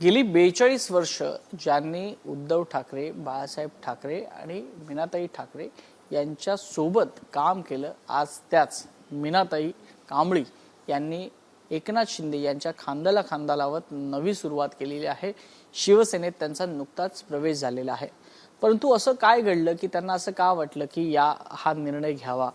गेली 42 वर्ष ज्यांनी उद्धव ठाकरे, बाळासाहेब ठाकरे आणि मीनाताई ठाकरे यांच्या सोबत काम केलं, आज त्याच मीनाताई कांबळी यांनी एकनाथ शिंदे यांच्या खांद्याला खांदा लावत नवी सुरुवात केलेली आहे। शिवसेनेत त्यांचा नुकताच प्रवेश झालेला आहे। परंतु असं काय घडलं की त्यांना असं का वाटलं की हा निर्णय घ्यावा?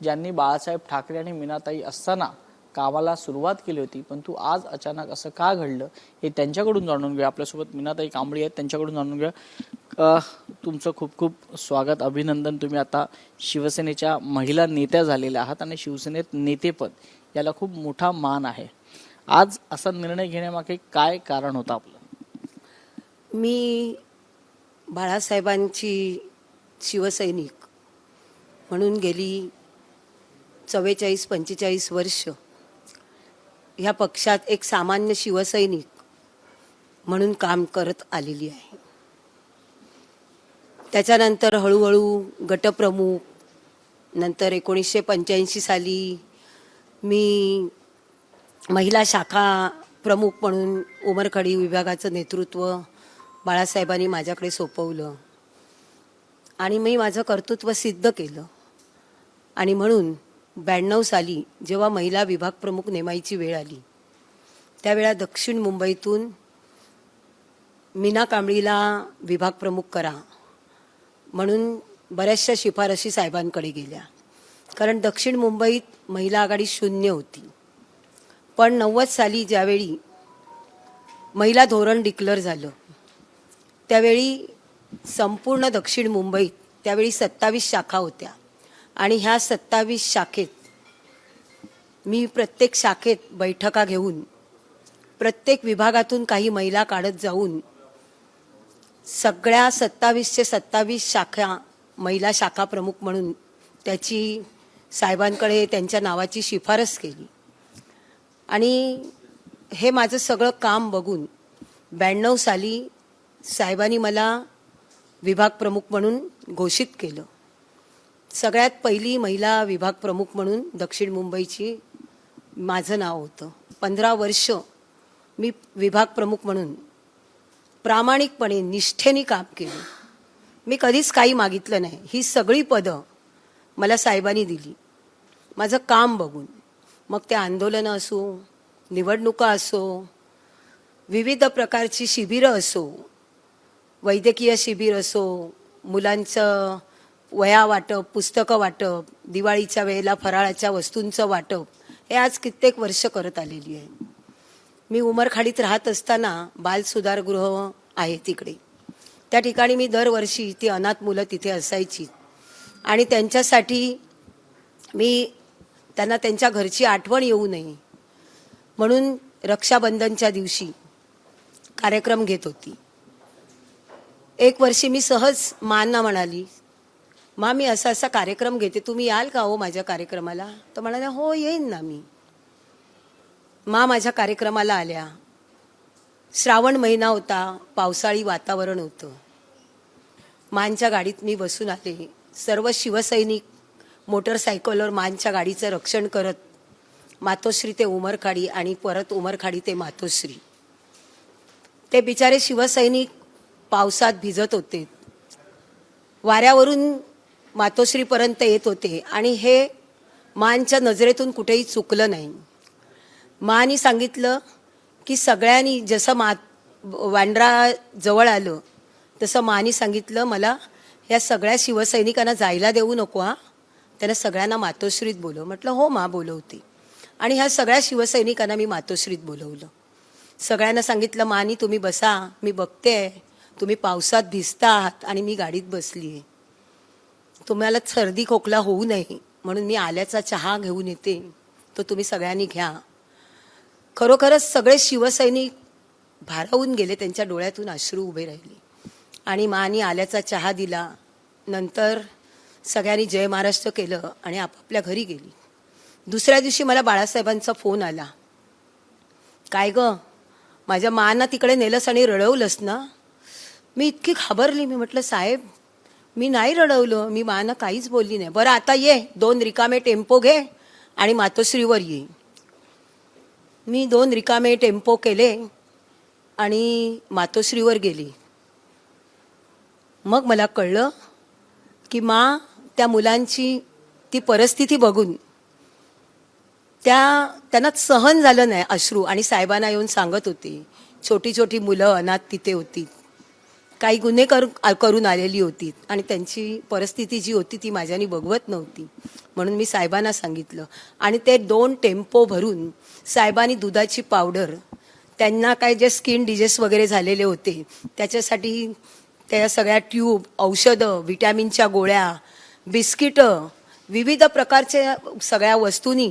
ज्यांनी बाळासाहेब ठाकरे आणि मीनाताई असताना कामाला सुरुवात केली होती, परंतु आज अचानक असं का घडलं हे त्यांच्याकडून जाणून घेऊया। आपल्यासोबत मीनाताई कांबळी आहेत, त्यांच्याकडून जाणून घेऊया। तुमचं खूप खूप स्वागत, अभिनंदन। तुम्ही आता शिवसेनेच्या महिला नेत्या झालेल्या आहात आणि शिवसेनेत नेतेपद याला खूप मोठा मान आहे। आज असा निर्णय घेण्यामागे काय कारण होतं आपलं? मी बाळासाहेबांची शिवसैनिक म्हणून गेली 44-45 वर्ष ह्या पक्षात एक सामान्य शिवसैनिक म्हणून काम करत आलेली आहे। त्याच्यानंतर हळूहळू गटप्रमुख, नंतर 1985 साली मी महिला शाखा प्रमुख म्हणून उमरखडी विभागाचं नेतृत्व बाळासाहेबांनी माझ्याकडे सोपवलं आणि मी माझं कर्तृत्व सिद्ध केलं। आणि म्हणून 92 साली जेव्हा महिला विभाग प्रमुख नेमायची वेळ आली, त्यावेळा दक्षिण मुंबईतून मीना कांबळीला विभाग प्रमुख करा म्हणून बऱ्याचशा शिफारशी साहेबांकडे गेल्या, कारण दक्षिण मुंबईत महिला आघाडी शून्य होती। पण 90 साली ज्यावेळी महिला धोरण डिक्लेअर झालं, त्यावेळी संपूर्ण दक्षिण मुंबईत त्यावेळी 27 शाखा होत्या आणि ह्या 27 शाखेत मी प्रत्येक शाखेत बैठका घेऊन प्रत्येक विभागातून काही महिला काढत जाऊन सगळ्या 27चे 27 शाखा महिला शाखा प्रमुख म्हणून त्याची साहेबांकडे त्यांच्या नावाची शिफारस केली। आणि हे माझं सगळं काम बघून 92 साली साहेबांनी मला विभाग प्रमुख म्हणून घोषित केलं। सगळ्यात पहिली महिला विभाग प्रमुख म्हणून दक्षिण मुंबईची माझं नाव होतं। 15 वर्ष मी विभाग प्रमुख म्हणून प्रामाणिकपणे निष्ठेने काम केलं। मी कधीच काही मागितलं नाही। ही सगळी पदं मला साहेबांनी दिली माझं काम बघून। मग ते आंदोलनं असो, निवडणुका असो, विविध प्रकारची शिबिरं असो, वैद्यकीय शिबिर असो, मुलांचं वह्या वाटप, पुस्तकं वाटप, दिवाळीच्या वेळेला फराळाच्या वस्तूंचं वाटप, हे आज कित्येक वर्ष करत आलेली आहे। मी उमरखाडीत राहत असताना बाल सुधारगृह आहे तिकडे, त्या ठिकाणी मी दरवर्षी ती अनाथ मुलं तिथे असायची आणि त्यांच्यासाठी मी त्यांना त्यांच्या घरची आठवण येऊ नये म्हणून रक्षाबंधनच्या दिवशी कार्यक्रम घेत होती। एक वर्षी मी सहज मांना म्हणाली, मा मी असा असा कार्यक्रम घेते, तुम्ही याल का हो माझ्या कार्यक्रमाला? तर म्हणाल्या, हो येईन ना मी। मा माझ्या कार्यक्रमाला आल्या। श्रावण महिना होता, पावसाळी वातावरण होतं। मांच्या गाडीत मी बसून आले। सर्व शिवसैनिक मोटरसायकलवर मांच्या गाडीचं रक्षण करत मातोश्री ते उमरखाडी आणि परत उमरखाडी ते मातोश्री। ते बिचारे शिवसैनिक पावसात भिजत होते, वाऱ्यावरून मातोश्रीपर्यंत येत होते आणि हे मांच्या नजरेतून कुठेही चुकलं नाही। मानी सांगितलं की सगळ्यांनी जसं वांड्रा जवळ आलं तसं मानी सांगितलं, मला या सगळ्या शिवसैनिकांना जायला देऊ नको, हा त्यांना सगळ्यांना मातोश्रीत बोलव। म्हटलं हो मा बोलवते। आणि ह्या सगळ्या शिवसैनिकांना मी मातोश्रीत बोलवलं। सगळ्यांना सांगितलं, मानी तुम्ही बसा, मी बघते तुम्ही पावसात भिजता आहात आणि मी गाडीत बसली आहे, तुम्हाला सर्दी खोकला होऊ नये म्हणून मी आल्याचा चहा घेऊन येते, तो तुम्ही सगळ्यांनी घ्या। खरोखरच सगळे शिवसैनिक भारावून गेले, त्यांच्या डोळ्यातून अश्रू उभे राहिले आणि मानी आल्याचा चहा दिला। नंतर सगळ्यांनी जय महाराष्ट्र केलं आणि आपापल्या घरी गेली। दुसऱ्या दिवशी मला बाळासाहेबांचा फोन आला, काय ग माझ्या माना तिकडे नेलंस आणि रडवलंस ना? मी इतकी घाबरली। मी म्हटलं साहेब मी नाही रडवलं, मी माना काहीच बोलली नाही। बरं आता ये, 2 रिकामे टेम्पो घे आणि मातोश्रीवर ये। मी 2 रिकामे टेम्पो केले आणि मातोश्रीवर गेली. मग मला कळलं की त्या मुलांची ती परिस्थिती बघून त्यांना सहन झालं नाही अश्रू. आणि साहेबांना येऊन सांगत होते. छोटी छोटी मुलं अनाथ तिथे होती, काही गुन्हे करून आलेली होती आणि त्यांची परिस्थिती जी होती ती माझ्यानी बघवत नव्हती. म्हणून मी साहेबांना सांगितलं आणि ते 2 टेम्पो भरून साहेबांनी दुधाची पावडर, त्यांना काय जे स्किन डिजीज वगैरे झालेले होते त्याच्यासाठी त्या सगळ्या ट्यूब, औषधं, विटॅमिनच्या गोळ्या, बिस्किटं, विविध प्रकारच्या सगळ्या वस्तूंनी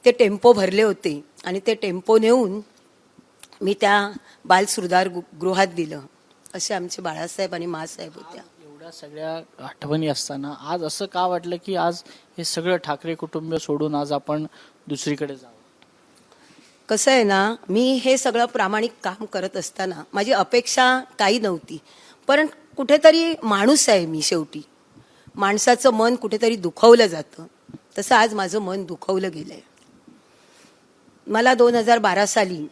ते टेम्पो भरले होते आणि ते टेम्पो नेऊन मी त्या बाल सुधार गृहात दिलं. असे आमचे बाळासाहेब आणि मासाहेब होत्या. एवढ्या सगळ्या आठवणी असताना आज असं का वाटलं की आज हे सगळं ठाकरे कुटुंब सोडून आज आपण दुसरीकडे जावं? कसं आहे ना, मी हे सगळं प्रामाणिक काम करत असताना माझी अपेक्षा काही नव्हती, पण कुठेतरी माणूस आहे मी. शेवटी माणसाचं मन कुठेतरी दुखवलं जातं, तसं आज माझं मन दुखवलं गेलंय. मला 2012 साली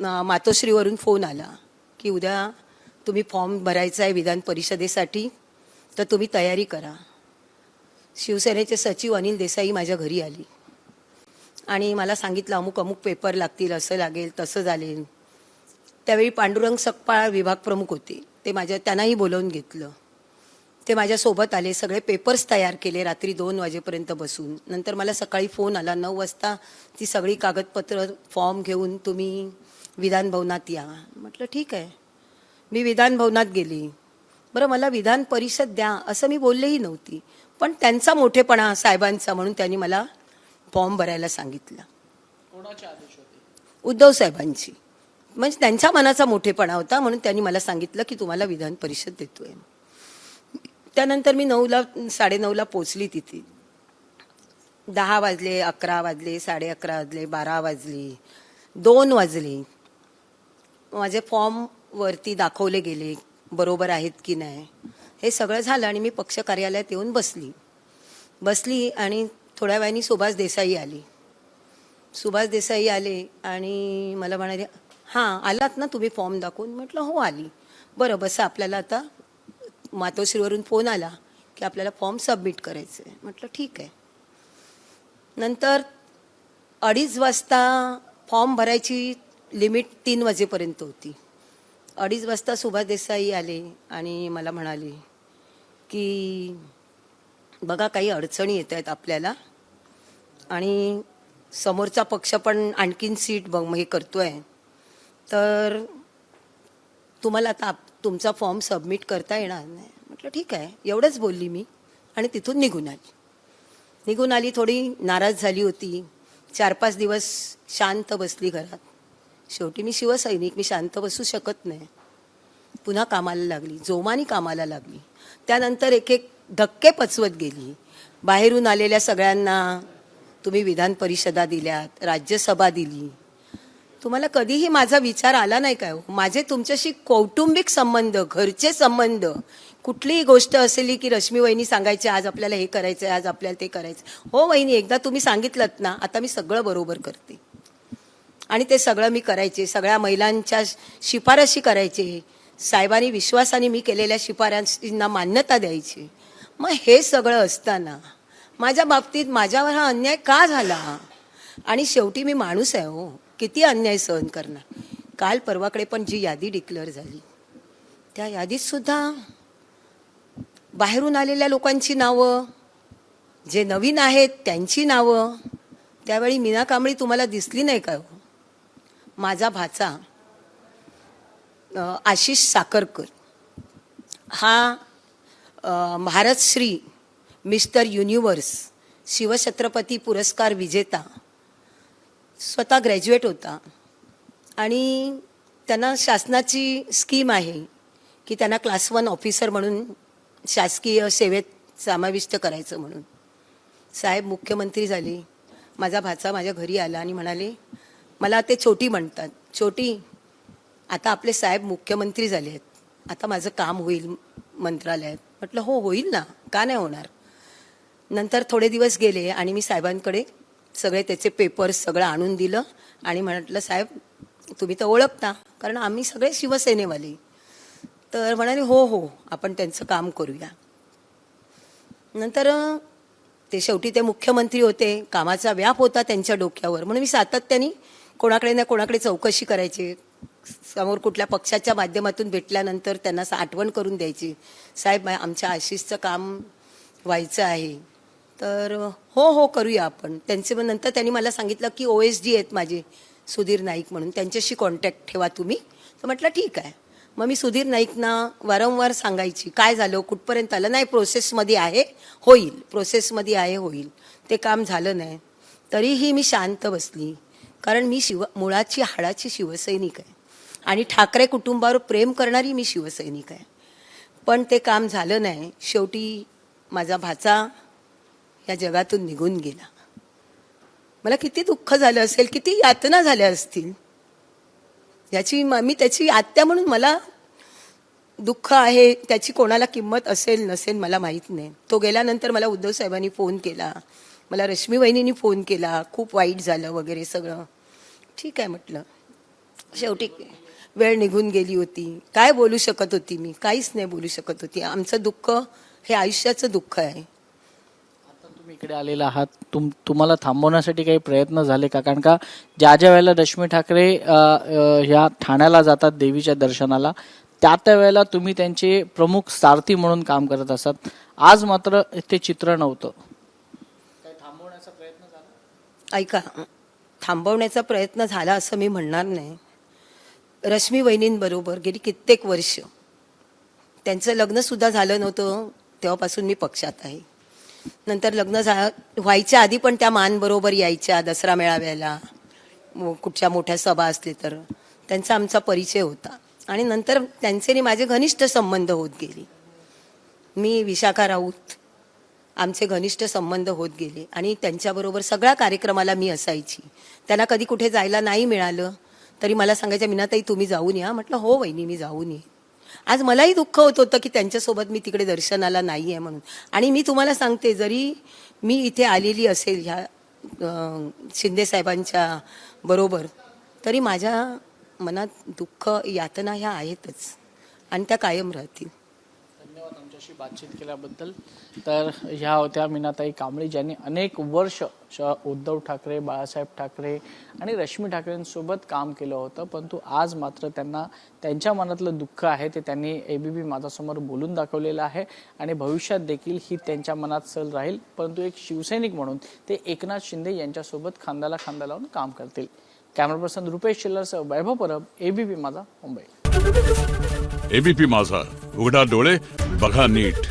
मातोश्रीवरून फोन आला की उद्या तुम्ही फॉर्म भरायचा आहे विधान परिषदेसाठी, तर तुम्ही तयारी करा. शिवसेनेचे सचिव अनिल देसाई माझ्या घरी आली आणि मला सांगितलं अमुक अमुक पेपर लागतील, असं लागेल, तसं झालेल. त्यावेळी पांडुरंग सकपाळ विभाग प्रमुख होते, त्यांनाही बोलावून घेतलं. ते माझ्यासोबत आले, सगळे पेपर्स तयार केले रात्री 2 वाजेपर्यंत बसून. नंतर मला सकाळी फोन आला 9 वाजता ती सगळी कागदपत्र फॉर्म घेऊन तुम्ही विधान भवनात या. म्हटलं ठीक आहे. मी विधान भवनात गेली. बरं, मला विधान परिषद द्या असं मी बोललेही नव्हती, पण त्यांचा मोठेपणा साहेबांचा म्हणून त्यांनी मला फॉर्म भरायला सांगितलं. कोणाचे आदेश होते? उद्धव साहेबांची. म्हणजे त्यांच्या मनाचा मोठेपणा होता म्हणून त्यांनी मला सांगितलं की तुम्हाला विधान परिषद देतोय. त्यानंतर मी 9:30 पोचली तिथे. 10 वाजले, 11 वाजले, 11:30 वाजले, 12 वाजले, 2 वाजले. माझे फॉर्म वरती दाखवले गेले, बरोबर आहेत की नाही हे सगळं झालं आणि मी पक्ष कार्यालयात येऊन बसली आणि थोड्या वेळाने सुभाष देसाई आले आणि मला म्हणाले, हां आलात ना तुम्ही फॉर्म दाखवून? म्हटलं हो आली. बरं बसा, आपल्याला आता मातोश्रीवरून फोन आला की आपल्याला फॉर्म सबमिट करायचं आहे. म्हटलं ठीक आहे. नंतर 2:30 वाजता फॉर्म भरायची लिमिट 3 वाजेपर्यंत होती. 2:30 वाजता सुभाष देसाई आले आणि मला म्हणाले की बघा काही अडचणी येत आहेत आपल्याला आणि समोरचा पक्ष पण आणखीन सीट हे करतोय, तर तुम्हाला आता तुमचा फॉर्म सबमिट करता येणार नाही. म्हटलं ठीक आहे, एवढंच बोलली मी आणि तिथून निघून आली. थोडी नाराज झाली होती. 4-5 दिवस शांत बसली घरात. शेवटी मी शिवसैनिक, मी शांत बसू शकत नाही. पुन्हा कामाला लागली, जोमाने कामाला लागली. त्यानंतर एक धक्के पचवत गेली. बाहेरून आलेल्या सगळ्यांना तुम्ही विधान परिषदा दिल्यात, राज्यसभा दिली. तुम्हाला कधीही माझा विचार आला नाही काय? माझे तुमच्याशी कौटुंबिक संबंध, घरचे संबंध, कुठलीही गोष्ट असेल की रश्मी वहिनी सांगायचे आज आपल्याला हे करायचं, आज आपल्याला ते करायचं. हो वहिनी, एकदा तुम्ही सांगितलं ना, आता मी सगळं बरोबर करते. आणि ते सगळं मी करायचे. सगळ्या महिलांच्या शिफारशी करायचे. साहेबांनी विश्वासाने मी केलेल्या शिफारशींना मान्यता द्यायची. मग हे सगळं असताना माझ्या बाबतीत माझ्यावर हा अन्याय का झाला? आणि शेवटी मी माणूस आहे हो, किती अन्याय सहन करणार. काल परवाकडे पण जी यादी डिक्लेअर झाली त्या यादीत सुद्धा बाहेरून आलेल्या लोकांची नावं, जे नवीन आहेत त्यांची नावं. त्यावेळी मीना कांबळी तुम्हाला दिसली नाही का? माझा भाचा आशिष साखरकर हा भारतश्री मिस्टर युनिव्हर्स शिवछत्रपती पुरस्कार विजेता, स्वतः ग्रॅज्युएट होता आणि त्यांना शासनाची स्कीम आहे की त्यांना क्लास 1 ऑफिसर म्हणून शासकीय सेवेत समाविष्ट करायचं म्हणून. साहेब मुख्यमंत्री झाले. माझा भाचा माझ्या घरी आला आणि म्हणाले, मला ते छोटी म्हणतात, छोटी आता आपले साहेब मुख्यमंत्री झाले आहेत, आता माझं काम होईल मंत्रालयात. म्हटलं हो होईल ना, का नाही होणार. नंतर थोडे दिवस गेले आणि मी साहेबांकडे सगळे त्याचे पेपर्स सगळं आणून दिलं आणि म्हटलं साहेब तुम्ही तर ओळखता, कारण आम्ही सगळे शिवसेनेवाले. तर म्हणाले हो हो, आपण त्यांचं काम करूया. नंतर ते शेवटी ते मुख्यमंत्री होते, कामाचा व्याप होता त्यांच्या डोक्यावर, म्हणून मी सातत्याने कोणाकडे ना कोणाकडे चौकशी करायची. समोर कुठल्या पक्षाच्या माध्यमातून भेटल्यानंतर त्यांना असं आठवण करून द्यायची, साहेब आमच्या आशिषचं काम व्हायचं आहे. तर हो हो करूया आपण. त्यांचे मग नंतर त्यांनी मला सांगितलं की OSD आहेत माझे सुधीर नाईक म्हणून, त्यांच्याशी कॉन्टॅक्ट ठेवा तुम्ही. तर म्हटलं ठीक आहे. मग मी सुधीर नाईकना वारंवार सांगायची काय झालं, कुठपर्यंत आलं. नाही प्रोसेसमध्ये आहे, होईल, प्रोसेसमध्ये आहे, होईल. ते काम झालं नाही. तरीही मी शांत बसली, कारण मी मुळाची हाडाची शिवसैनिक आहे आणि ठाकरे कुटुंबावर प्रेम करणारी मी शिवसैनिक आहे. पण ते काम झालं नाही. शेवटी माझा भाचा या जगातून निघून गेला. मला किती दुःख झालं असेल, किती यातना झाल्या असतील याची मी त्याची आत्या म्हणून मला दुःख आहे. त्याची कोणाला किंमत असेल नसेल मला माहीत नाही. तो गेल्यानंतर मला उद्धव साहेबांनी फोन केला, मला रश्मी वहिनींनी फोन केला, खूप वाईट झालं वगैरे सगळं. ठीक आहे म्हटलं. शेवटी वेळ निघून गेली होती. काय बोलू शकत होती मी? काहीच नाही बोलू शकत होती. आमचं दुःख हे आयुष्याचं दुःख आहे. तुम्ही इकडे आलेला आहात, तुम्हाला थांबवण्यासाठी काही प्रयत्न झाले का? कारण का ज्या वेळेला रश्मी ठाकरे ह्या ठाण्याला जातात देवीच्या दर्शनाला, त्या वेळेला तुम्ही त्यांचे प्रमुख सारथी म्हणून काम करत असत. आज मात्र ते चित्र नव्हतं. काही थांबवण्याचा प्रयत्न झाला? ऐका, थांबवण्याचा प्रयत्न झाला असं मी म्हणणार नाही. रश्मी वहिनींबरोबर गेली कित्येक वर्ष, त्यांचं लग्न सुद्धा झालं नव्हतं तेव्हापासून मी पक्षात आहे. नंतर लग्न व्हायच्या आधी पण त्या मानबरोबर यायच्या दसरा मेळाव्याला, कुठच्या मोठ्या सभा असली तर त्यांचा आमचा परिचय होता. आणि नंतर त्यांचे माझे घनिष्ठ संबंध होत गेले. मी विशाखा राऊत, आमचे घनिष्ठ संबंध होत गेले आणि त्यांच्याबरोबर सगळ्या कार्यक्रमाला मी असायची. त्यांना कधी कुठे जायला नाही मिळालं तरी मला सांगायच्या, मीनाताई तुम्ही जाऊन या. म्हटलं हो वहिनी मी जाऊन ये. आज मलाही दुःख होत होतं की त्यांच्यासोबत मी तिकडे दर्शनाला नाही आहे म्हणून. आणि मी तुम्हाला सांगते, जरी मी इथे आलेली असेल ह्या शिंदे साहेबांच्या बरोबर, तरी माझ्या मनात दुःख यातना ह्या आहेतच आणि त्या कायम राहतील. धन्यवाद आमच्याशी बातचीत केल्याबद्दल. तर ह्या होत्या मीनाताई कांबळी, ज्यांनी अनेक वर्ष उद्धव ठाकरे, बाळासाहेब ठाकरे आणि रश्मी ठाकरेंसोबत काम केलं होतं. परंतु आज मात्र त्यांना त्यांच्या मनातलं दुःख आहे ते त्यांनी ABP माझ्यासमोर बोलून दाखवलेलं आहे आणि भविष्यात देखील ही त्यांच्या मनात सल राहील. परंतु एक शिवसैनिक म्हणून ते एकनाथ शिंदे यांच्यासोबत खांद्याला खांदा लावून काम करतील. कॅमेरा पर्सन रुपेश चिल्लरसह वैभव परब, ABP माझा, मुंबई. ABP माझा, उघडा डोळे बघा नीट.